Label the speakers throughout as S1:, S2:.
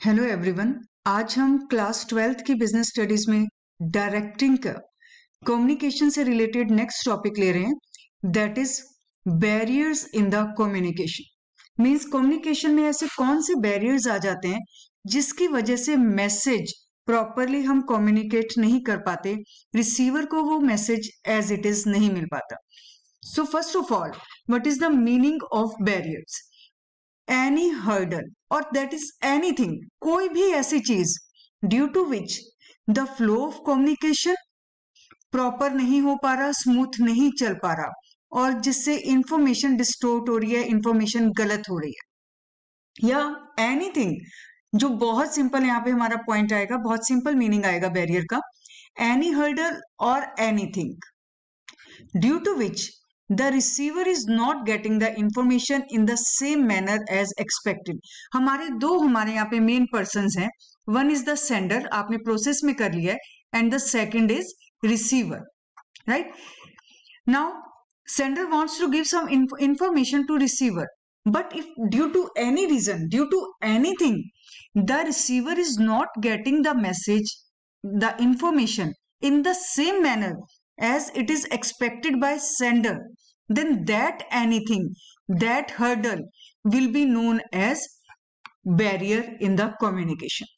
S1: Hello everyone. आज हम class 12th की बिजनेस स्टडीज में डायरेक्टिंग का कम्युनिकेशन से रिलेटेड नेक्स्ट टॉपिक ले रहे हैं, that is barriers in the communication. Means communication में ऐसे कौन से बैरियर्स आ जाते हैं जिसकी वजह से मैसेज प्रॉपरली हम कम्युनिकेट नहीं कर पाते, रिसीवर को वो मैसेज एज इट इज नहीं मिल पाता। So first of all, what is the meaning of barriers? Any hurdle और दैट इज एनीथिंग, कोई भी ऐसी चीज due to which the flow of communication proper नहीं हो पा रहा, स्मूथ नहीं चल पा रहा, और जिससे इंफॉर्मेशन डिस्टोर्ट हो रही है, इंफॉर्मेशन गलत हो रही है, या एनीथिंग जो बहुत सिंपल, यहां पे हमारा पॉइंट आएगा, बहुत सिंपल मीनिंग आएगा बैरियर का, एनी हर्डल और anything due to which the receiver is not getting the information in the same manner as expected। हमारे यहाँ पे मेन पर्सन्स हैं, वन इज द सेंडर, आपने प्रोसेस में कर लिया है, and the second is receiver, right? Now sender wants to give some information to receiver, but if due to any reason, due to anything, the receiver is not getting the message, the information in the same manner as it is expected by sender, then that anything, that hurdle will be known as barrier in the communication.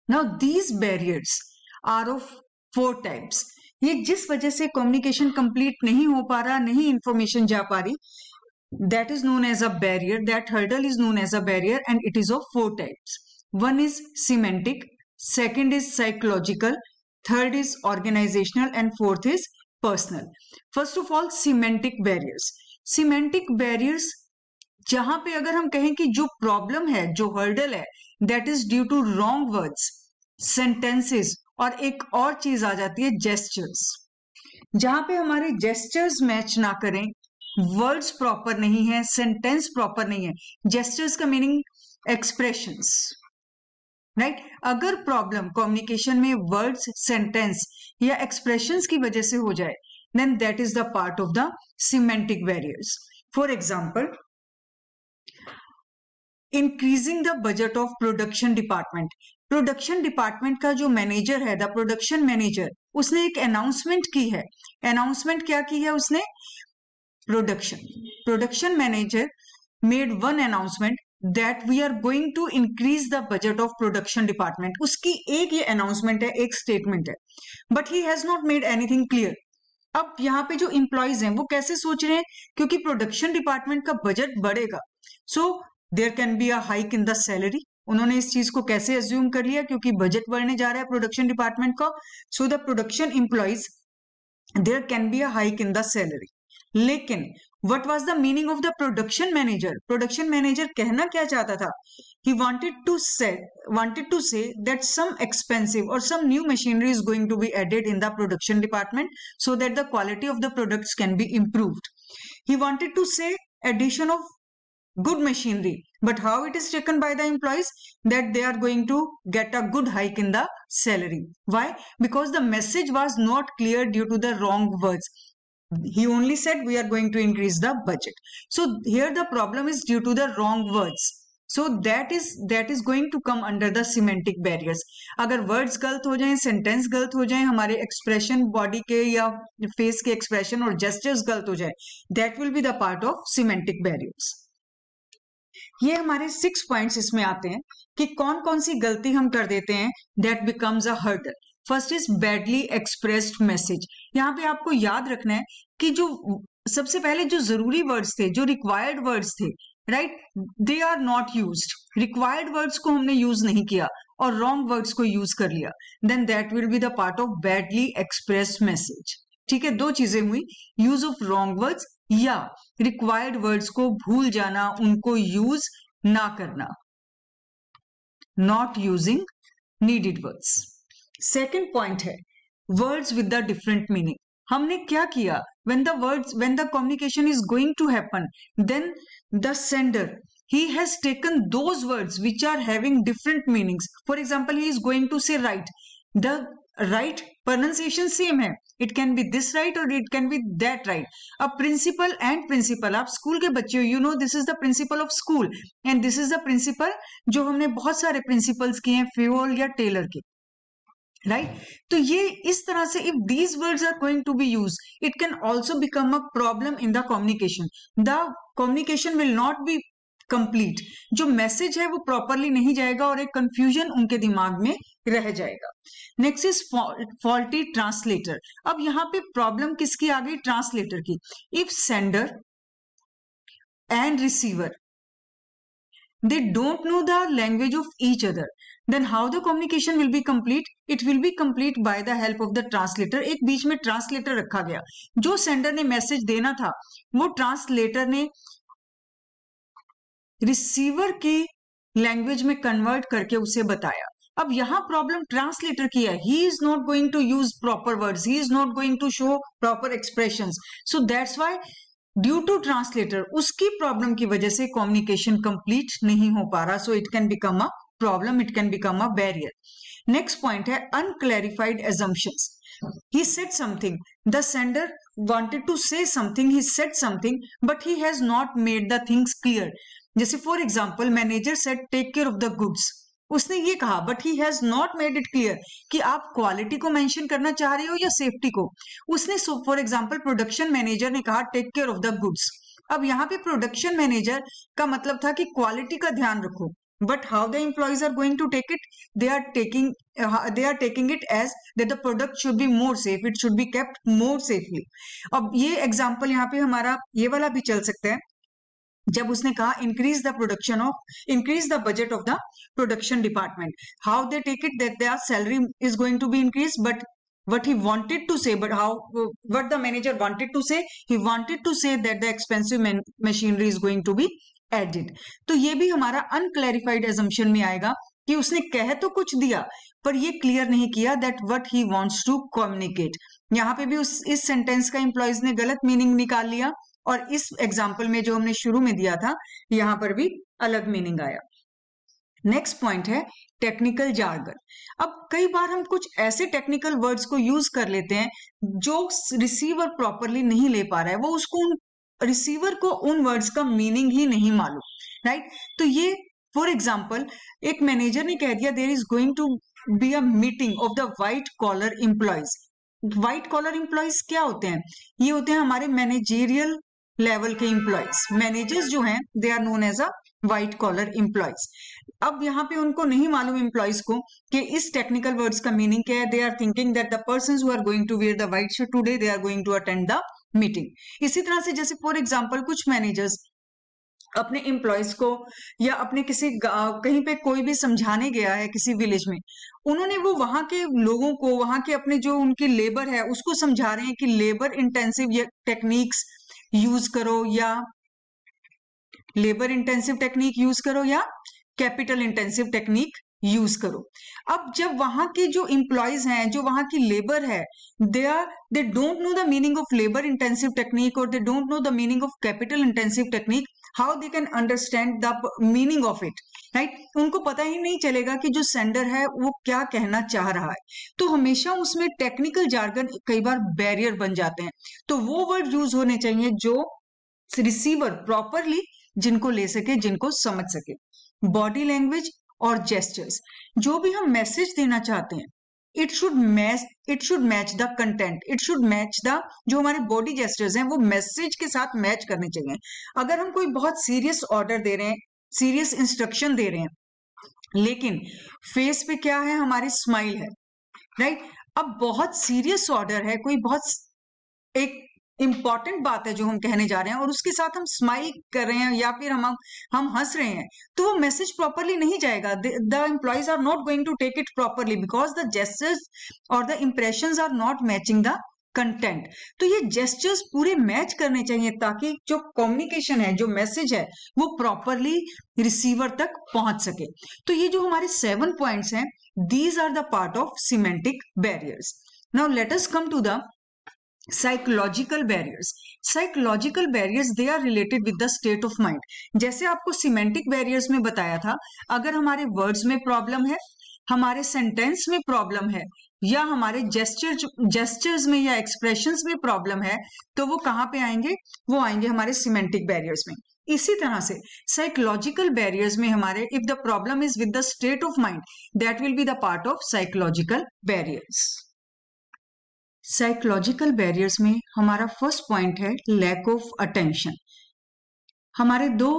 S1: Now these barriers are of 4 types। ये जिस वजह से communication complete नहीं हो पा रहा, नहीं information जा पा रही, that is known as a barrier, that hurdle is known as a barrier, and it is of 4 types। One is semantic, second is psychological, third is organizational, and fourth is personal। First of all, semantic barriers। semantic barriers जहां पे अगर हम कहें कि जो problem है, जो hurdle है, that is due to wrong words, sentences, और एक और चीज आ जाती है gestures। जहां पे हमारे gestures मैच ना करें, वर्ड्स प्रॉपर नहीं है, सेंटेंस प्रॉपर नहीं है। जेस्चर्स का मीनिंग एक्सप्रेशंस, राइट? अगर प्रॉब्लम कम्युनिकेशन में वर्ड्स, सेंटेंस या एक्सप्रेशंस की वजह से हो जाए, then that is the part of the semantic barriers. For example, increasing the budget of production department. प्रोडक्शन डिपार्टमेंट का जो मैनेजर है, द प्रोडक्शन मैनेजर, उसने एक अनाउंसमेंट की है। अनाउंसमेंट क्या की है उसने? Production manager made one announcement that we are going to increase the budget of production department। उसकी एक ये announcement है, एक statement है, but he has not made anything clear। अब यहाँ पे जो employees हैं वो कैसे सोच रहे हैं? क्योंकि प्रोडक्शन डिपार्टमेंट का बजट बढ़ेगा, so there can be a hike in the salary। उन्होंने इस चीज को कैसे assume कर लिया? क्योंकि बजट बढ़ने जा रहा है प्रोडक्शन डिपार्टमेंट का, so the production employees, there can be a hike in the salary। लेकिन what was the meaning of the production manager? Production manager कहना क्या चाहता था? He wanted to say that some expensive or some new machinery is going to be added in the production department so that the quality of the products can be improved। He wanted to say addition of good machinery, but how it is taken by the employees? That they are going to get a good hike in the salary। Why? Because the message was not clear due to the wrong words। He only said we are going to increase the budget, so here the problem is due to the wrong words, so that is going to come under the semantic barriers। अगर words गलत हो जाएं, sentence गलत हो जाएं, हमारे expression body के या face के expression और gestures गलत हो जाए, that will be the part of semantic barriers। ये हमारे 6 पॉइंट्स इसमें आते हैं कि कौन कौन सी गलती हम कर देते हैं, that becomes a hurdle। First is badly expressed message. यहां पे आपको याद रखना है कि जो सबसे पहले जो जरूरी वर्ड्स थे, जो रिक्वायर्ड वर्ड्स थे, right, they are not used. Required words को हमने यूज नहीं किया और रॉन्ग वर्ड्स को यूज कर लिया, then that will be the part of badly expressed message. ठीक है, दो चीजें हुई, यूज ऑफ रॉन्ग वर्ड्स या रिक्वायर्ड वर्ड्स को भूल जाना, उनको यूज ना करना, not using needed words. Second point है words with the different meaning. हमने क्या किया? when the communication is going to happen, then the sender, he has taken those words which are having different meanings। for example, he is going to say right, the right pronunciation same है, it can be this right और it can be that right. अब principal and principle, आप school के बच्चे हो, you know this is the principal of school and this is the principle, जो हमने बहुत सारे प्रिंसिपल्स किए हैं फ्यूल या टेलर के, राइट. तो ये इस तरह से if these words are going to be use, it can also become a problem in the communication. The communication will not be complete, जो मैसेज है वो प्रॉपरली नहीं जाएगा और एक कंफ्यूजन उनके दिमाग में रह जाएगा. Next is faulty translator. अब यहाँ पे प्रॉब्लम किसकी आ गई? ट्रांसलेटर की. If sender and receiver they don't know the language of each other, then how the communication will be complete? It will be complete by the help of the translator. एक बीच में translator रखा गया, जो sender ने message देना था वो translator ने रिसीवर की लैंग्वेज में कन्वर्ट करके उसे बताया. अब यहां प्रॉब्लम ट्रांसलेटर की है. He is not going to use proper words, he is not going to show proper expressions, so that's why due to translator, उसकी प्रॉब्लम की वजह से कम्युनिकेशन कंप्लीट नहीं हो पा रहा. So it can become a problem, it can become a barrier. Next point है unclarified assumptions. He said something, the sender wanted to say something, he said something, but he has not made the things clear. जैसे for example manager said take care of the goods, उसने ये कहा but he has not made it clear कि आप quality को mention करना चाह रहे हो या सेफ्टी को. उसने फॉर एग्जांपल प्रोडक्शन मैनेजर ने कहा take care of the goods. अब यहाँ पे प्रोडक्शन मैनेजर का मतलब था कि क्वालिटी का ध्यान रखो, but how the employees are going to take it? They are taking it as that the product should be more safe, it should be kept more safely. अब ये एग्जाम्पल यहाँ पे हमारा ये वाला भी चल सकता है, जब उसने कहा increase the budget of the production department. How they take it? That their salary is going to be increase, but what he wanted to say, but what the manager wanted to say, he wanted to say that the expensive machinery is going to be added. तो ये भी हमारा unclarified assumption में आएगा कि उसने कह तो कुछ दिया पर ये क्लियर नहीं किया that what he wants to communicate. यहाँ पे भी इस सेंटेंस का एम्प्लॉइज ने गलत मीनिंग निकाल लिया और इस एग्जाम्पल में जो हमने शुरू में दिया था यहां पर भी अलग मीनिंग आया. नेक्स्ट पॉइंट है टेक्निकल जार्गन. अब कई बार हम कुछ ऐसे टेक्निकल वर्ड्स को यूज कर लेते हैं जो रिसीवर प्रॉपरली नहीं ले पा रहा है, वो उसको रिसीवर को उन वर्ड्स का मीनिंग ही नहीं मालूम, राइट. तो ये फॉर एग्जाम्पल एक मैनेजर ने कह दिया there is going to be a meeting of the white collar employees. White collar employees क्या होते हैं? ये होते हैं हमारे मैनेजेरियल लेवल के एम्प्लॉइज. मैनेजर्स जो हैं they are known as a white collar employees. अब यहाँ पे उनको नहीं मालूम एम्प्लॉइज को कि इस टेक्निकल वर्ड्स का मीनिंग क्या है. They are thinking that the persons who are going to wear the white shirt today they are going to attend the meeting. इसी तरह से जैसे फॉर एग्जांपल कुछ मैनेजर्स अपने एम्प्लॉइज को या अपने किसी कहीं पे कोई भी समझाने गया है किसी विलेज में, उन्होंने वो वहां के लोगों को, वहां के अपने जो उनकी लेबर है उसको समझा रहे हैं कि लेबर इंटेंसिव टेक्निक्स यूज करो या लेबर इंटेंसिव टेक्निक यूज करो या कैपिटल इंटेंसिव टेक्निक यूज करो. अब जब वहां के जो एम्प्लॉइज हैं, जो वहां की लेबर है, they don't know the meaning of labour intensive technique और they don't know the meaning of capital intensive technique, how they can understand the meaning of it, right. उनको पता ही नहीं चलेगा कि जो सेंडर है वो क्या कहना चाह रहा है. तो हमेशा उसमें टेक्निकल जार्गन कई बार बैरियर बन जाते हैं. तो वो वर्ड यूज होने चाहिए जो रिसीवर प्रॉपरली जिनको ले सके, जिनको समझ सके. बॉडी लैंग्वेज और जेस्चर्स, जो भी हम मैसेज देना चाहते हैं, it should match the content, it should match the, जो हमारे बॉडी जेस्चर्स हैं वो मैसेज के साथ मैच करने चाहिए. अगर हम कोई बहुत सीरियस ऑर्डर दे रहे हैं, सीरियस इंस्ट्रक्शन दे रहे हैं, लेकिन फेस पे क्या है, हमारी स्माइल है, राइट. अब बहुत सीरियस ऑर्डर है, कोई बहुत एक इंपॉर्टेंट बात है जो हम कहने जा रहे हैं और उसके साथ हम स्माइल कर रहे हैं या फिर हम हंस रहे हैं, तो वो मैसेज प्रॉपरली नहीं जाएगा. The employees are not going to take it properly because the gestures और the impressions are not matching the content. तो ये जेस्चर्स पूरे मैच करने चाहिए ताकि जो कम्युनिकेशन है, जो मैसेज है, वो प्रॉपरली रिसीवर तक पहुंच सके. तो ये जो हमारे 7 पॉइंट्स हैं, these are the part of semantic barriers. Now let us come to the psychological barriers. Psychological barriers they are related with the state of mind. जैसे आपको सिमेंटिक बैरियर्स में बताया था, अगर हमारे वर्ड्स में प्रॉब्लम है, हमारे सेंटेंस में प्रॉब्लम है, या हमारे जेस्चर्स में या एक्सप्रेशंस में प्रॉब्लम है तो वो कहाँ पे आएंगे, वो आएंगे हमारे सिमेंटिक बैरियर्स में। इसी तरह से साइकोलॉजिकल बैरियर्स में हमारे if the problem is with the state of mind that will be the part of psychological barriers. Psychological barriers में हमारा फर्स्ट पॉइंट है लैक ऑफ अटेंशन। हमारे दो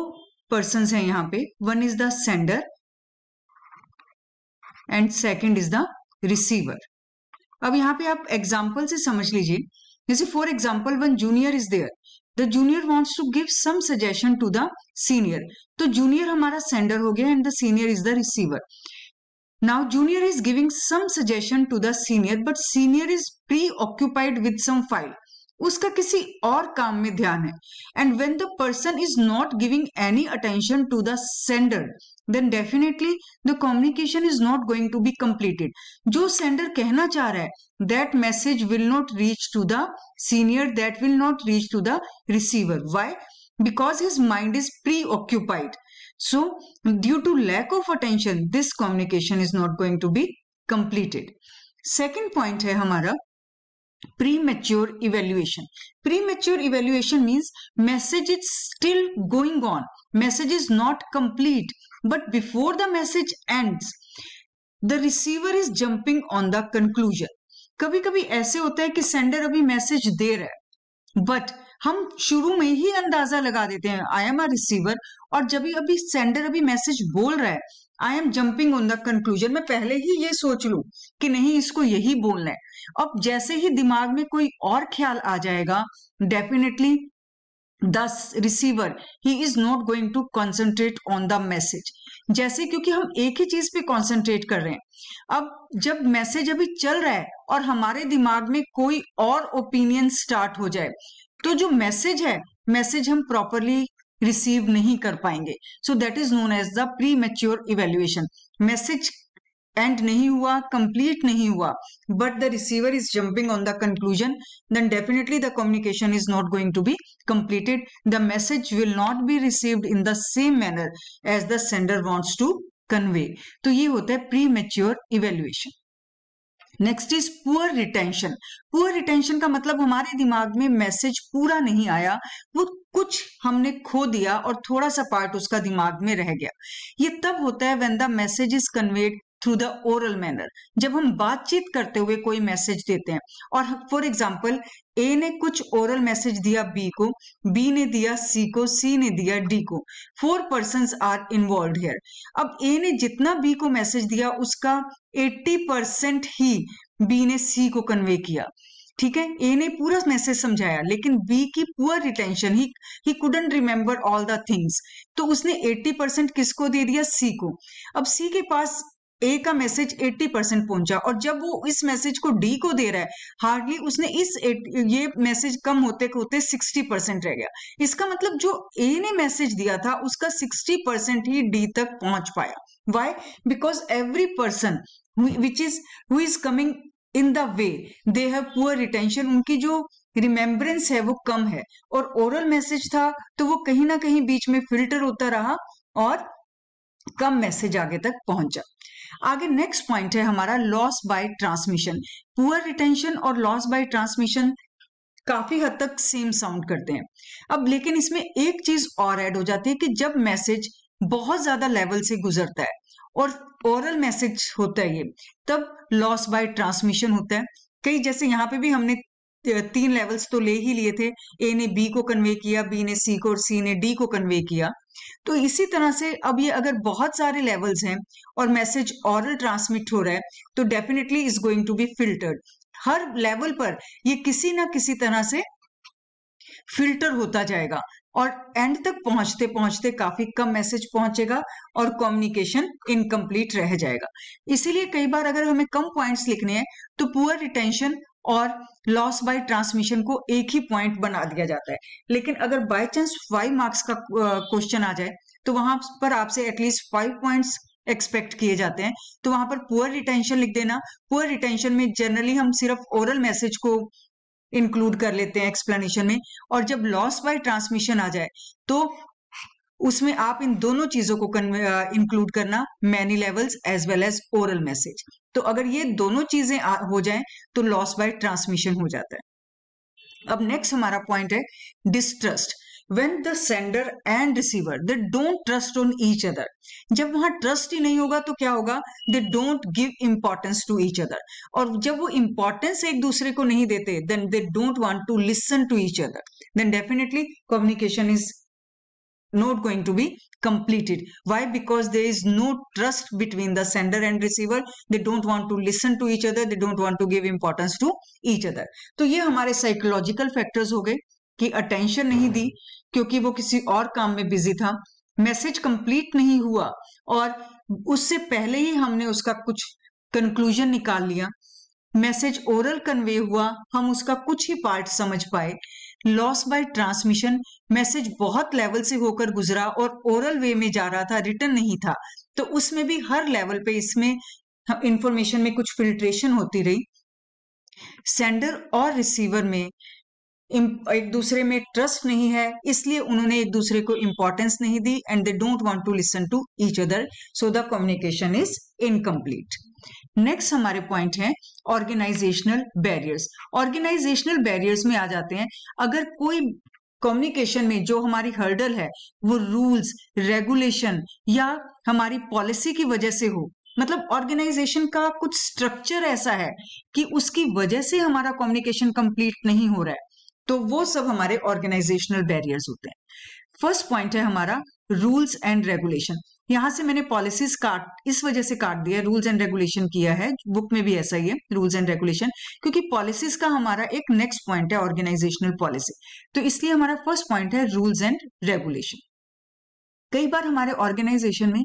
S1: पर्सन्स हैं यहाँ पे, one is the sender and second is the receiver. अब यहाँ पे आप एग्जाम्पल से समझ लीजिए, जैसे for example one junior is there, the junior wants to give some suggestion to the senior. तो जूनियर हमारा सेंडर हो गया and the senior is the receiver. Now junior is giving some suggestion to the senior but senior is preoccupied with some file, उसका किसी और काम में ध्यान है। And when the person is not giving any attention to the sender then definitely the communication is not going to be completed. जो sender कहना चाह रहा है that message will not reach to the senior, that will not reach to the receiver. Why? Because his mind is preoccupied. So due to lack of attention this communication is not going to be completed. Second point है हमारा premature evaluation. Premature evaluation means message is still going on, message is not complete, but before the message ends the receiver is jumping on the conclusion. कभी कभी ऐसे होता है कि sender अभी message दे रहा है बट हम शुरू में ही अंदाजा लगा देते हैं आई एम अ रिसीवर, और जब अभी सेंडर अभी मैसेज बोल रहा है I am jumping on the conclusion, मैं पहले ही ये सोच लूं कि नहीं इसको यही बोलना है। अब जैसे ही दिमाग में कोई और ख्याल आ जाएगा definitely the receiver he is not going to concentrate on the message. जैसे क्योंकि हम एक ही चीज पे कॉन्सेंट्रेट कर रहे हैं, अब जब मैसेज अभी चल रहा है और हमारे दिमाग में कोई और ओपिनियन स्टार्ट हो जाए तो जो मैसेज है मैसेज हम प्रॉपरली रिसीव नहीं कर पाएंगे। So that is known as the premature evaluation. Message end नहीं हुआ, कंप्लीट नहीं हुआ, but the receiver is jumping on the conclusion, then definitely the communication is not going to be completed. The message will not be received in the same manner as the sender wants to convey. तो ये होता है premature evaluation. Next is poor retention. Poor retention का मतलब हमारे दिमाग में message पूरा नहीं आया, वो कुछ हमने खो दिया और थोड़ा सा पार्ट उसका दिमाग में रह गया। ये तब होता है when the message is conveyed through the oral manner, जब हम बातचीत करते हुए कोई मैसेज देते हैं। और फॉर एग्जाम्पल ए ने कुछ ओरल मैसेज दिया बी को, बी ने दिया सी को, सी ने दिया डी को। 4 persons आर इन्वॉल्व हियर। अब ए ने जितना बी को मैसेज दिया उसका 80% ही बी ने सी को कन्वे किया, ठीक है। ए ने पूरा मैसेज समझाया लेकिन बी की poor retention, he couldn't remember all the things, तो उसने 80% किसको दे दिया, सी को। अब सी के पास ए का मैसेज 80% पहुंचा और जब वो इस मैसेज को डी को दे रहा है हार्डली उसने ये मैसेज कम होते होते 60% रह गया। इसका मतलब जो ए ने मैसेज दिया था उसका 60% ही डी तक पहुंच पाया। Why? Because every person who is coming in the way they have poor retention, उनकी जो रिमेम्बरेंस है वो कम है, और ओरल मैसेज था तो वो कहीं ना कहीं बीच में फिल्टर होता रहा और कम मैसेज आगे तक पहुंचा। आगे नेक्स्ट पॉइंट है हमारा loss by transmission. Poor retention और लॉस बाय ट्रांसमिशन काफी हद तक सेम साउंड करते हैं। अब लेकिन इसमें एक चीज और ऐड हो जाती है कि जब मैसेज बहुत ज्यादा लेवल से गुजरता है और ओरल मैसेज होता है ये, तब लॉस बाय ट्रांसमिशन होता है। कई जैसे यहाँ पे भी हमने 3 लेवल्स तो ले ही लिए थे, ए ने बी को कन्वे किया, बी ने सी को और सी ने डी को कन्वे किया। तो इसी तरह से अब ये अगर बहुत सारे लेवल्स हैं और मैसेज ऑरल ट्रांसमिट हो रहा है तो definitely is going to be filtered. हर लेवल पर ये किसी ना किसी तरह से फिल्टर होता जाएगा और एंड तक पहुंचते पहुंचते काफी कम मैसेज पहुंचेगा और कम्युनिकेशन इनकम्प्लीट रह जाएगा। इसीलिए कई बार अगर हमें कम पॉइंट्स लिखने हैं तो पुअर रिटेंशन और लॉस बाय ट्रांसमिशन को एक ही पॉइंट बना दिया जाता है। लेकिन अगर बाय चांस 5 मार्क्स का क्वेश्चन आ जाए तो वहां पर आपसे एटलीस्ट 5 पॉइंट्स एक्सपेक्ट किए जाते हैं, तो वहां पर पुअर रिटेंशन लिख देना। पुअर रिटेंशन में जनरली हम सिर्फ ओरल मैसेज को इंक्लूड कर लेते हैं एक्सप्लेनेशन में, और जब लॉस बाय ट्रांसमिशन आ जाए तो उसमें आप इन दोनों चीजों को इंक्लूड करना, many levels as well as oral message. तो अगर ये दोनों चीजें हो जाएं तो लॉस बाय ट्रांसमिशन हो जाता है। अब नेक्स्ट हमारा पॉइंट है distrust. When the sender and receiver they don't trust on each other, जब वहां ट्रस्ट ही नहीं होगा तो क्या होगा, they don't give importance to each other, और जब वो importance एक दूसरे को नहीं देते, then they don't want to listen to each other, then definitely communication is not going to be completed. Why? Because there is no trust between the sender and receiver. They don't want to listen to each other, they don't want to give importance to each other. तो ये हमारे psychological factors हो गए कि attention नहीं दी क्योंकि वो किसी और काम में बिजी था, मैसेज कंप्लीट नहीं हुआ और उससे पहले ही हमने उसका कुछ कंक्लूजन निकाल लिया, मैसेज ओरल कन्वे हुआ, हम उसका कुछ ही पार्ट समझ पाए, लॉस बाय ट्रांसमिशन, मैसेज बहुत लेवल से होकर गुजरा और ओरल वे में जा रहा था, रिटर्न नहीं था, तो उसमें भी हर लेवल पे इसमें इंफॉर्मेशन में कुछ फिल्ट्रेशन होती रही, सेंडर और रिसीवर में एक दूसरे में ट्रस्ट नहीं है, इसलिए उन्होंने एक दूसरे को इंपॉर्टेंस नहीं दी, and they don't want to listen to each other, so the communication is incomplete. Next हमारे पॉइंट है ऑर्गेनाइजेशनल बैरियर्स। ऑर्गेनाइजेशनल बैरियर्स में आ जाते हैं अगर कोई कम्युनिकेशन में जो हमारी हर्डल है वो रूल्स, रेगुलेशन या हमारी पॉलिसी की वजह से हो, मतलब ऑर्गेनाइजेशन का कुछ स्ट्रक्चर ऐसा है कि उसकी वजह से हमारा कम्युनिकेशन कंप्लीट नहीं हो रहा है, तो वो सब हमारे ऑर्गेनाइजेशनल बैरियर्स होते हैं। फर्स्ट पॉइंट है हमारा रूल्स एंड रेगुलेशन। यहां से मैंने पॉलिसीज इस वजह से काट दिया, रूल्स एंड रेगुलेशन किया है, बुक में भी ऐसा ही है रूल्स एंड रेगुलेशन, क्योंकि पॉलिसीज का हमारा एक नेक्स्ट पॉइंट है ऑर्गेनाइजेशनल पॉलिसी, तो इसलिए हमारा फर्स्ट पॉइंट है रूल्स एंड रेगुलेशन। कई बार हमारे ऑर्गेनाइजेशन में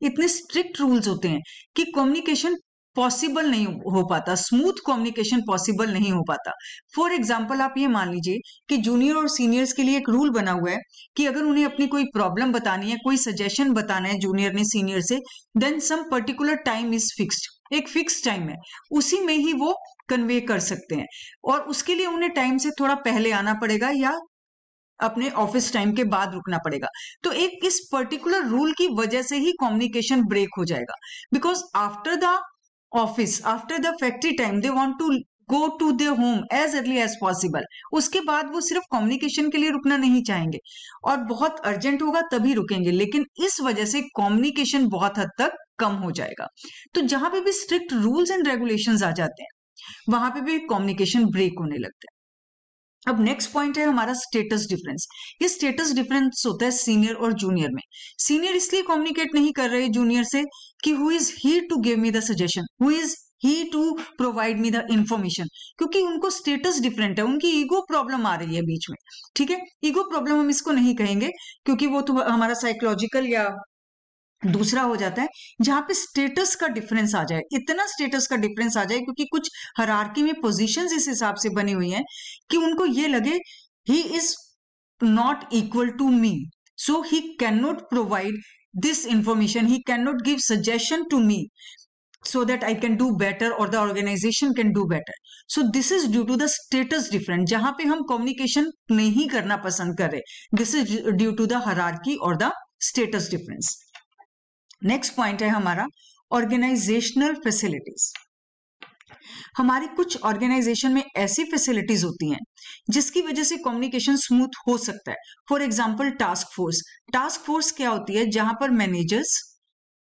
S1: इतने स्ट्रिक्ट रूल्स होते हैं कि कम्युनिकेशन पॉसिबल नहीं हो पाता, स्मूथ कम्युनिकेशन पॉसिबल नहीं हो पाता। फॉर एग्जाम्पल आप ये मान लीजिए कि जूनियर और सीनियर्स के लिए एक रूल बना हुआ है कि अगर उन्हें अपनी कोई प्रॉब्लम बतानी है, कोई सजेशन बताना है जूनियर ने सीनियर से, then some particular time is fixed, एक फिक्स टाइम है, उसी में ही वो कन्वे कर सकते हैं, और उसके लिए उन्हें टाइम से थोड़ा पहले आना पड़ेगा या अपने ऑफिस टाइम के बाद रुकना पड़ेगा। तो एक इस पर्टिकुलर रूल की वजह से ही कम्युनिकेशन ब्रेक हो जाएगा, because after the office, after the factory time, they want to go to their home as early as possible. उसके बाद वो सिर्फ कम्युनिकेशन के लिए रुकना नहीं चाहेंगे और बहुत अर्जेंट होगा तभी रुकेंगे, लेकिन इस वजह से कम्युनिकेशन बहुत हद तक कम हो जाएगा। तो जहां पे भी स्ट्रिक्ट रूल्स एंड रेगुलेशंस आ जाते हैं वहां पे भी कम्युनिकेशन ब्रेक होने लगता है। अब नेक्स्ट पॉइंट है हमारा स्टेटस डिफरेंस। ये स्टेटस डिफरेंस होता है सीनियर और जूनियर में। सीनियर इसलिए कम्युनिकेट नहीं कर रहे जूनियर से कि who is he to give me the suggestion, who is he to provide me the information, क्योंकि उनको स्टेटस डिफरेंट है, उनकी ईगो प्रॉब्लम आ रही है बीच में। ठीक है, ईगो प्रॉब्लम हम इसको नहीं कहेंगे क्योंकि वो तो हमारा साइकोलॉजिकल या दूसरा हो जाता है जहां पे स्टेटस का डिफरेंस आ जाए, इतना स्टेटस का डिफरेंस आ जाए क्योंकि कुछ हायरार्की में पोजीशंस इस हिसाब से बनी हुई हैं कि उनको ये लगे he is not equal to me, so he can not provide this information, he can not give suggestion to me so that I can do better or the organization can do better. So this is due to the status difference, जहां पे हम communication नहीं करना पसंद कर रहे, this is due to the hierarchy or the status difference. Next point है हमारा ऑर्गेनाइजेशनल फैसिलिटीज। हमारी कुछ ऑर्गेनाइजेशन में ऐसी फैसिलिटीज होती हैं जिसकी वजह से कम्युनिकेशन स्मूथ हो सकता है। For example task force. Task force क्या होती है, जहां पर मैनेजर्स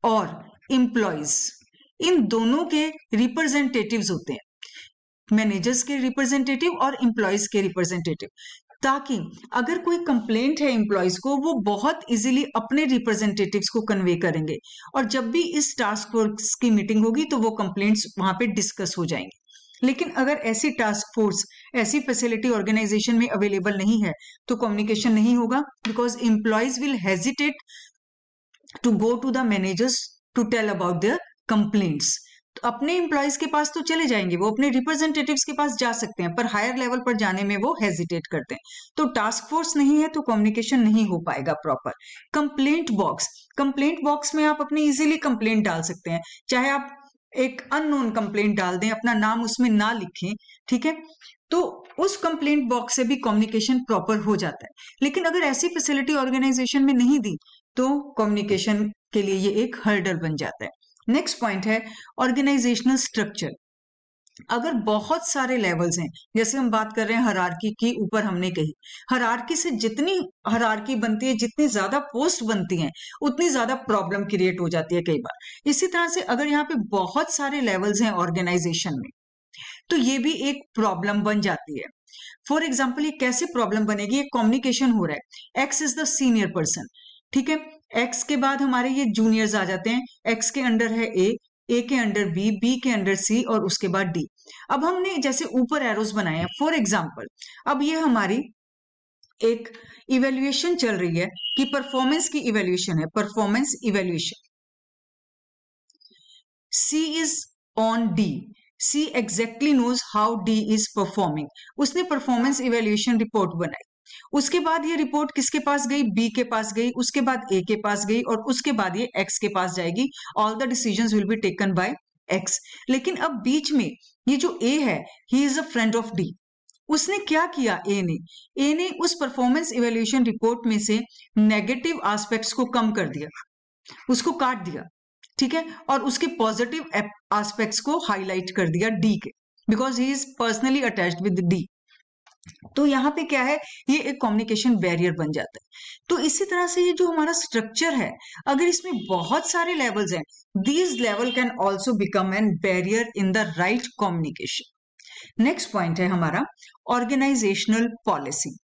S1: और एम्प्लॉयज इन दोनों के रिप्रेजेंटेटिव्स होते हैं, मैनेजर्स के रिप्रेजेंटेटिव और एम्प्लॉयज के रिप्रेजेंटेटिव, ताकि अगर कोई कंप्लेंट है एम्प्लॉयज को वो बहुत इजीली अपने रिप्रेजेंटेटिव्स को कन्वे करेंगे, और जब भी इस टास्क फोर्स की मीटिंग होगी तो वो कंप्लेंट्स वहां पे डिस्कस हो जाएंगे। लेकिन अगर ऐसी टास्क फोर्स, ऐसी फैसिलिटी ऑर्गेनाइजेशन में अवेलेबल नहीं है तो कम्युनिकेशन नहीं होगा, because employees will hesitate to go to the managers to tell about their complaints. तो अपने एम्प्लॉयज के पास तो चले जाएंगे, वो अपने रिप्रेजेंटेटिव्स के पास जा सकते हैं, पर हायर लेवल पर जाने में वो हेजिटेट करते हैं। तो टास्क फोर्स नहीं है तो कम्युनिकेशन नहीं हो पाएगा proper. Complaint box, complaint box में आप अपनी इजीली कंप्लेंट डाल सकते हैं, चाहे आप एक अननोन कंप्लेंट डाल दें, अपना नाम उसमें ना लिखें, ठीक है, तो उस कंप्लेंट बॉक्स से भी कम्युनिकेशन प्रॉपर हो जाता है। लेकिन अगर ऐसी फैसिलिटी ऑर्गेनाइजेशन में नहीं दी तो कम्युनिकेशन के लिए ये एक हर्डल बन जाता है। नेक्स्ट पॉइंट है ऑर्गेनाइजेशनल स्ट्रक्चर। अगर बहुत सारे लेवल्स हैं, जैसे हम बात कर रहे हैं हायरार्की की, ऊपर हमने कही हायरार्की से जितनी हायरार्की बनती है, जितनी ज्यादा पोस्ट बनती हैं, उतनी ज्यादा प्रॉब्लम क्रिएट हो जाती है कई बार। इसी तरह से अगर यहाँ पे बहुत सारे लेवल्स हैं ऑर्गेनाइजेशन में, तो ये भी एक प्रॉब्लम बन जाती है। फॉर एग्जाम्पल, ये कैसे प्रॉब्लम बनेगी? एक कम्युनिकेशन हो रहा है, x is the senior person, ठीक है, एक्स के बाद हमारे ये जूनियर्स आ जाते हैं, एक्स के अंडर है ए के अंडर बी, बी के अंडर सी और उसके बाद डी। अब हमने जैसे ऊपर एरोस बनाए हैं, फॉर एग्जाम्पल अब ये हमारी एक इवेल्युएशन चल रही है कि परफॉर्मेंस की इवेल्युएशन है, performance evaluation. C is on D, C exactly knows how D is performing. उसने परफॉर्मेंस इवेल्युएशन रिपोर्ट बनाई, उसके बाद ये रिपोर्ट किसके पास गई? बी के पास गई, उसके बाद ए के पास गई और उसके बाद ये एक्स के पास जाएगी। All the decisions will be taken bye x. लेकिन अब बीच में ये जो ए है, he is a friend of D. उसने क्या किया? ए ने उस परफॉर्मेंस इवेल्युएशन रिपोर्ट में से नेगेटिव एस्पेक्ट्स को कम कर दिया, उसको काट दिया, ठीक है, और उसके पॉजिटिव एस्पेक्ट्स को हाईलाइट कर दिया डी के, because he is personally attached with D. तो यहाँ पे क्या है? ये एक कम्युनिकेशन बैरियर बन जाता है। तो इसी तरह से ये जो हमारा स्ट्रक्चर है, अगर इसमें बहुत सारे लेवल्स हैं, these level can also become an barrier in the right communication. Next point है हमारा ऑर्गेनाइजेशनल पॉलिसी।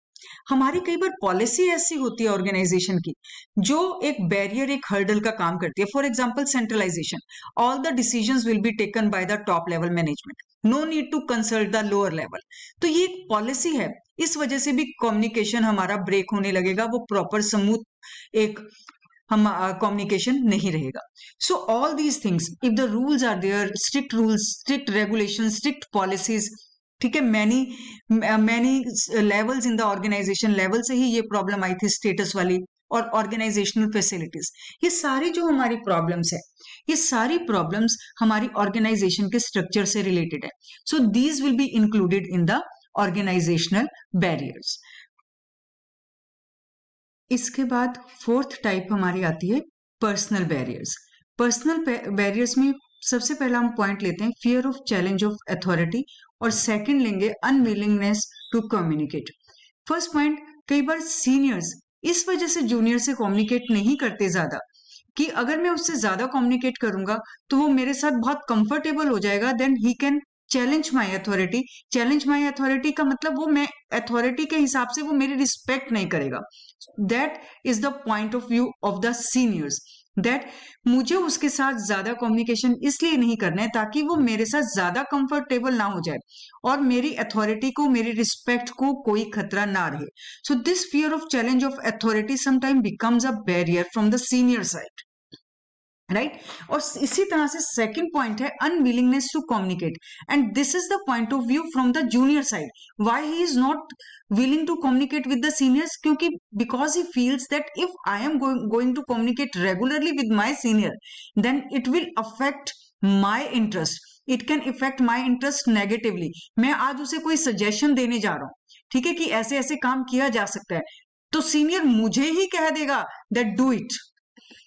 S1: हमारी कई बार पॉलिसी ऐसी होती है ऑर्गेनाइजेशन की जो एक बैरियर, एक हर्डल का काम करती है। For example centralisation, all the decisions will be taken by the top level management, no need to consult the lower level. तो ये एक पॉलिसी है, इस वजह से भी कम्युनिकेशन हमारा ब्रेक होने लगेगा, वो प्रॉपर स्मूथ एक हम कम्युनिकेशन नहीं रहेगा। So all these things, if the rules are there, strict rules, strict regulation, strict policies, ठीक है, many levels in the organisation, level से ही ये प्रॉब्लम आई थी स्टेटस वाली, और ऑर्गेनाइजेशनल फैसिलिटीज, ये सारी जो हमारी प्रॉब्लम्स है, ये सारी प्रॉब्लम्स हमारी ऑर्गेनाइजेशन के स्ट्रक्चर से रिलेटेड है। So these will be included in the organisational barriers. इसके बाद फोर्थ टाइप हमारी आती है पर्सनल बैरियर्स। पर्सनल बैरियर्स में सबसे पहला हम पॉइंट लेते हैं fear of challenge of authority, और सेकंड लेंगे unwillingness to communicate. First point, कई बार सीनियर्स इस वजह से जूनियर से कम्युनिकेट नहीं करते ज्यादा, कि अगर मैं उससे ज्यादा कम्युनिकेट करूंगा तो वो मेरे साथ बहुत कंफर्टेबल हो जाएगा, then he can challenge my authority. Challenge my authority का मतलब वो मैं अथॉरिटी के हिसाब से वो मेरी रिस्पेक्ट नहीं करेगा। That is the point of view of the seniors, that मुझे उसके साथ ज्यादा कम्युनिकेशन इसलिए नहीं करना है ताकि वो मेरे साथ ज्यादा कंफर्टेबल ना हो जाए और मेरी अथॉरिटी को, मेरी रिस्पेक्ट को कोई खतरा ना रहे। So this fear of challenge of authority sometime becomes a barrier from the senior side, right. और इसी तरह से सेकंड पॉइंट है unwillingness to communicate, and this is the point of view from the junior side, why he is not willing to communicate with the seniors, क्योंकि because he feels that if I am going to communicate regularly with my senior, then it will affect my interest, it can affect my interest negatively। मैं आज उसे कोई suggestion देने जा रहा हूं, ठीक है, कि ऐसे ऐसे काम किया जा सकता है, तो सीनियर मुझे ही कह देगा that do it,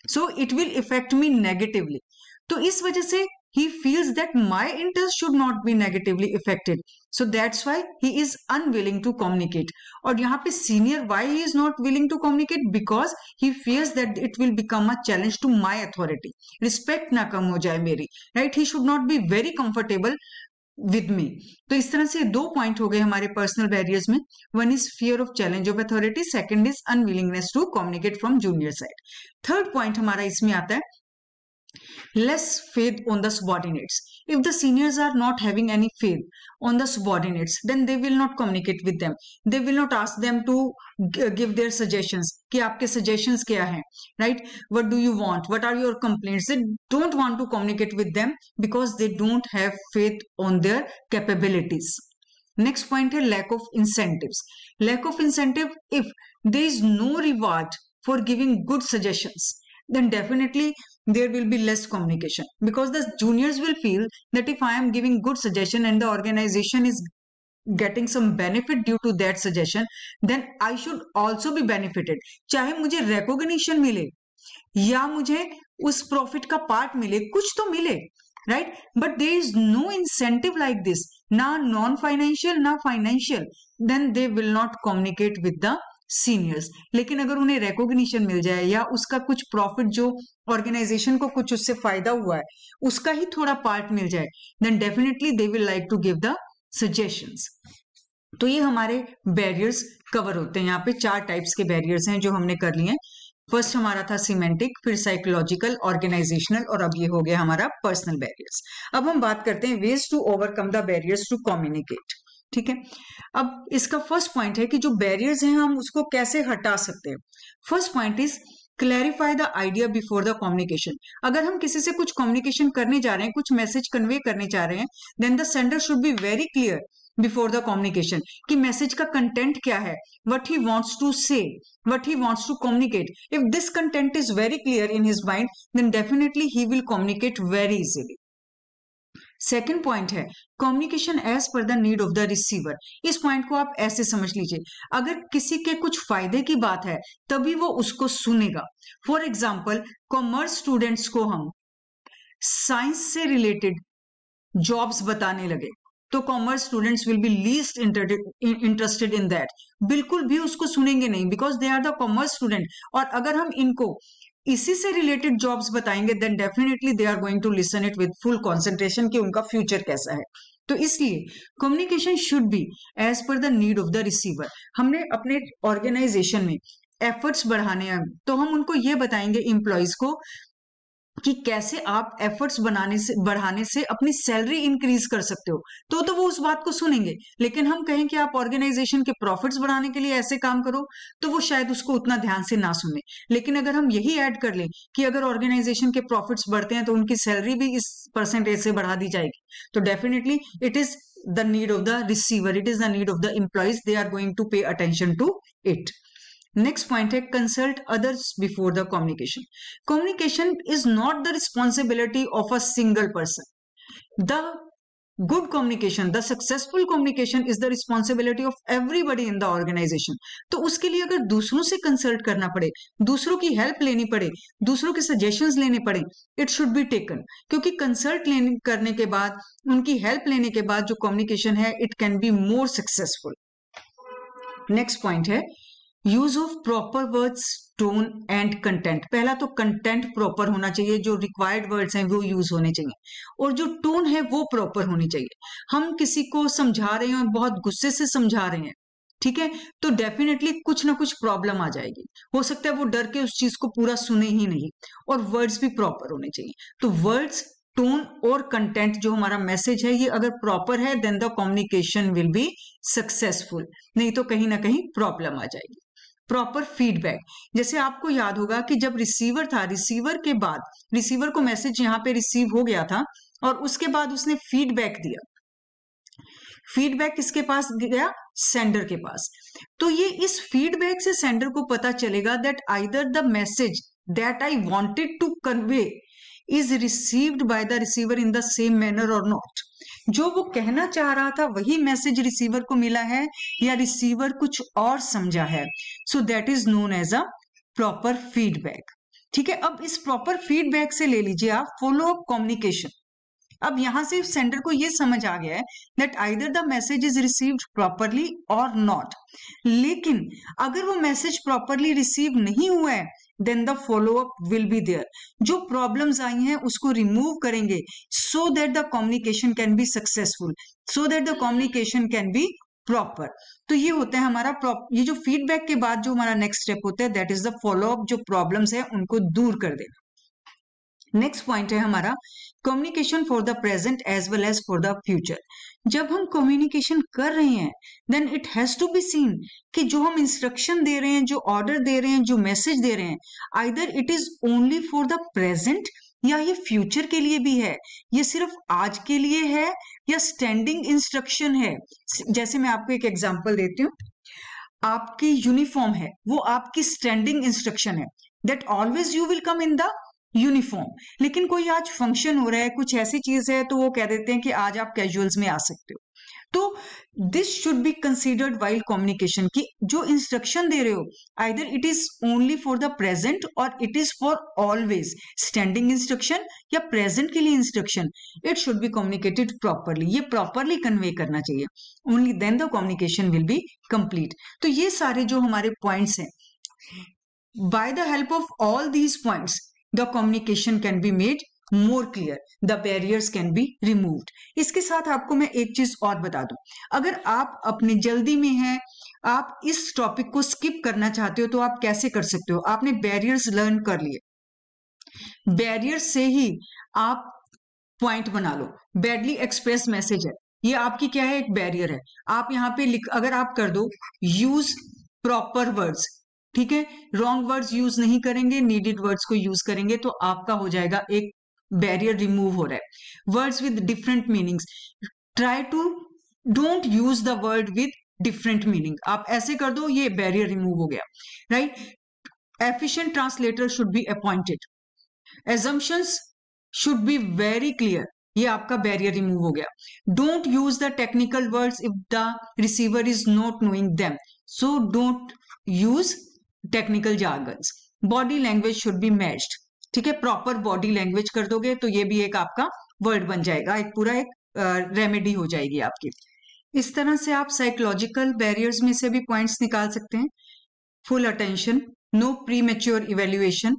S1: so it will affect me negatively। तो इस वजह से he feels that my interest should not be negatively affected, so that's why he is unwilling to communicate। और यहाँ पे senior, why he is not willing to communicate, because he fears that it will become a challenge to my authority, respect ना कम हो जाए मेरी, right, he should not be very comfortable with me। तो इस तरह से दो पॉइंट हो गए हमारे पर्सनल बैरियर्स में, one is fear of challenge of authority, second is unwillingness to communicate from junior side. Third point हमारा इसमें आता है less faith on the subordinates। If the seniors are not having any faith on the subordinates, then they will not communicate with them, they will not ask them to give their suggestions, कि आपके suggestions क्या हैं, right, what do you want, what are your complaints। They don't want to communicate with them because they don't have faith on their capabilities। next point है lack of incentives। lack of incentive, if there is no reward for giving good suggestions, then definitely there will be less communication, because the juniors will feel that if I am giving good suggestion and the organization is getting some benefit due to that suggestion, then I should also be benefited. चाहे मुझे recognition मिले या मुझे उस profit का part मिले, कुछ तो मिले, right? But there is no incentive like this, ना नॉन फाइनेंशियल ना financial, then they will not communicate with the seniors. लेकिन अगर उन्हें रिकॉग्निशन मिल जाए या उसका कुछ प्रॉफिट, जो ऑर्गेनाइजेशन को कुछ उससे फायदा हुआ है, उसका ही थोड़ा पार्ट मिल जाए, then definitely they will like to give the suggestions. तो ये हमारे बैरियर्स कवर होते हैं. यहाँ पे 4 टाइप्स के बैरियर्स हैं जो हमने कर लिए हैं. फर्स्ट हमारा था सीमेंटिक, फिर साइकोलॉजिकल, ऑर्गेनाइजेशनल, और अब ये हो गया हमारा पर्सनल बैरियर्स. अब हम बात करते हैं ways to overcome the barriers to communicate. ठीक है, अब इसका फर्स्ट पॉइंट है कि जो बैरियर्स हैं हम उसको कैसे हटा सकते हैं. First point is clarify the idea before the communication. अगर हम किसी से कुछ कम्युनिकेशन करने जा रहे हैं, कुछ मैसेज कन्वे करने जा रहे हैं, then the sender should be very clear before the communication कि मैसेज का कंटेंट क्या है, what he wants to say, what he wants to communicate. If this content is very clear in his mind, then definitely he will communicate very easily. Second point है communication as per the need of the receiver. इस point को आप ऐसे समझ लीजिए, अगर किसी के कुछ फायदे की बात है तभी वो उसको सुनेगा. फॉर एग्जाम्पल, कॉमर्स स्टूडेंट्स को हम साइंस से रिलेटेड जॉब्स बताने लगे तो commerce students will be least interested in that. बिल्कुल भी उसको सुनेंगे नहीं, because they are the commerce student. और अगर हम इनको इसी से रिलेटेड जॉब्स बताएंगे, then definitely they are going to listen it with full concentration कि उनका फ्यूचर कैसा है. तो इसलिए communication should be as per the need of the receiver. हमने अपने ऑर्गेनाइजेशन में एफर्ट्स बढ़ाने हैं तो हम उनको ये बताएंगे एम्प्लॉयज को कि कैसे आप एफर्ट्स बढ़ाने से अपनी सैलरी इंक्रीज कर सकते हो, तो वो उस बात को सुनेंगे. लेकिन हम कहें कि आप ऑर्गेनाइजेशन के प्रॉफिट्स बढ़ाने के लिए ऐसे काम करो, तो वो शायद उसको उतना ध्यान से ना सुने. लेकिन अगर हम यही ऐड कर लें कि अगर ऑर्गेनाइजेशन के प्रॉफिट्स बढ़ते हैं तो उनकी सैलरी भी इस परसेंटेज से बढ़ा दी जाएगी, तो definitely it is the need of the receiver, it is the need of the employees, they are going to pay attention to it. Next point है consult others before the communication. Communication is not the responsibility of a single person. The good communication, the successful communication is the responsibility of everybody in the organisation. तो उसके लिए अगर दूसरों से consult करना पड़े, दूसरों की हेल्प लेनी पड़े, दूसरों के सजेशंस लेने पड़े, इट शुड बी टेकन. क्योंकि कंसल्ट करने के बाद, उनकी हेल्प लेने के बाद जो कम्युनिकेशन है, it can be more successful. Next point है use of proper words, tone and content. पहला तो कंटेंट प्रॉपर होना चाहिए, जो रिक्वायर्ड वर्ड्स हैं वो यूज होने चाहिए, और जो टोन है वो प्रॉपर होनी चाहिए. हम किसी को समझा रहे हैं और बहुत गुस्से से समझा रहे हैं, ठीक है, तो डेफिनेटली कुछ ना कुछ प्रॉब्लम आ जाएगी. हो सकता है वो डर के उस चीज को पूरा सुने ही नहीं, और वर्ड्स भी प्रॉपर होने चाहिए. तो वर्ड्स, टोन और कंटेंट, जो हमारा मैसेज है, ये अगर प्रॉपर है, then the communication will be successful. नहीं तो कहीं ना कहीं प्रॉब्लम आ जाएगी. प्रॉपर फीडबैक, जैसे आपको याद होगा कि जब रिसीवर था, रिसीवर के बाद, रिसीवर को मैसेज यहाँ पे रिसीव हो गया था और उसके बाद उसने फीडबैक दिया. फीडबैक किसके पास गया? सेंडर के पास. तो ये इस फीडबैक से सेंडर को पता चलेगा that either the message that I wanted to convey is received by the receiver in the same manner और नॉट. जो वो कहना चाह रहा था वही मैसेज रिसीवर को मिला है या रिसीवर कुछ और समझा है. So that is known as a proper feedback. ठीक है, अब इस प्रॉपर फीडबैक से ले लीजिए आप फॉलो अप कम्युनिकेशन. अब यहां से सेंडर को ये समझ आ गया है that either the message is received properly और नॉट. लेकिन अगर वो मैसेज प्रॉपरली रिसीव नहीं हुआ है, then the follow up will be there. जो प्रॉब्लम्स आई हैं उसको रिमूव करेंगे, so that the communication can be successful, so that the communication can be proper. तो ये होता है हमारा ये जो फीडबैक के बाद जो हमारा नेक्स्ट स्टेप होता है, that is the follow up. जो प्रॉब्लम्स है उनको दूर कर देना. नेक्स्ट पॉइंट है हमारा communication for the present as well as for the future. जब हम कम्युनिकेशन कर रहे हैं, then it has to be seen कि जो हम इंस्ट्रक्शन दे रहे हैं, जो ऑर्डर दे रहे हैं, जो मैसेज दे रहे हैं, either it is only for the present या ये फ्यूचर के लिए भी है, ये सिर्फ आज के लिए है या स्टैंडिंग इंस्ट्रक्शन है. जैसे मैं आपको एक एग्जांपल देती हूँ. आपकी यूनिफॉर्म है, वो आपकी स्टैंडिंग इंस्ट्रक्शन है that always you will come in the uniform. लेकिन कोई आज फंक्शन हो रहा है, कुछ ऐसी चीज है, तो वो कह देते हैं कि आज आप कैजुअल्स में आ सकते हो। तो this should be considered while communication की जो इंस्ट्रक्शन दे रहे हो, either it is only for the present और it is for always, standing instruction या प्रेजेंट के लिए instruction, it should be communicated properly. ये प्रॉपरली कन्वे करना चाहिए, only then the communication will be complete. तो ये सारे जो हमारे पॉइंट्स हैं, by the help of all these points the communication can be made more clear, the barriers can be removed। इसके साथ आपको मैं एक चीज और बता दूं, अगर आप अपनी जल्दी में हैं, आप इस टॉपिक को स्किप करना चाहते हो, तो आप कैसे कर सकते हो? आपने बैरियर्स लर्न कर लिए, बैरियर्स से ही आप पॉइंट बना लो। बैडली एक्सप्रेस मैसेज है, ये आपकी क्या है? एक बैरियर है। आप यहाँ पे अगर आप कर दो यूज प्रॉपर वर्ड्स, ठीक है, रॉन्ग वर्ड्स यूज नहीं करेंगे, नीडेड वर्ड्स को यूज करेंगे, तो आपका हो जाएगा एक बैरियर रिमूव हो रहा है। Words with different meanings, try to don't use the word with different meaning. आप ऐसे कर दो, ये बैरियर रिमूव हो गया, right. Efficient translator should be appointed, assumptions should be very clear, ये आपका बैरियर रिमूव हो गया। Don't use the technical words if the receiver is not knowing them, so don't use technical jargons. Body language should be matched, ठीक है, proper body language कर दोगे तो ये भी एक आपका वर्ड बन जाएगा, एक पूरा एक रेमेडी हो जाएगी आपकी। इस तरह से आप साइकोलॉजिकल बैरियर्स में से भी पॉइंट्स निकाल सकते हैं। Full attention, no premature evaluation,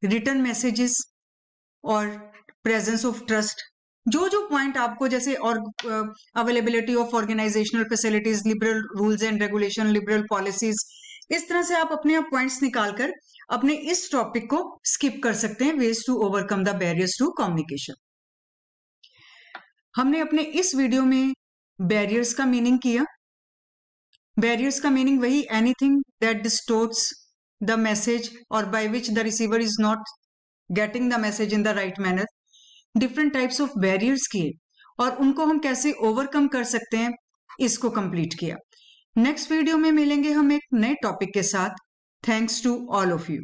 S1: return messages और प्रेजेंस ऑफ ट्रस्ट। जो जो पॉइंट आपको जैसे, और availability of organisational facilities, liberal rules and regulation, liberal policies, इस तरह से आप अपने पॉइंट्स निकालकर अपने इस टॉपिक को स्किप कर सकते हैं। Ways to overcome the barriers to communication. हमने अपने इस वीडियो में बैरियर्स का मीनिंग किया। बैरियर्स का मीनिंग वही, anything that distorts the message और by which the receiver is not getting the message in the right manner. Different types of barriers किए और उनको हम कैसे ओवरकम कर सकते हैं, इसको कंप्लीट किया। नेक्स्ट वीडियो में मिलेंगे हम एक नए टॉपिक के साथ। Thanks to all of you.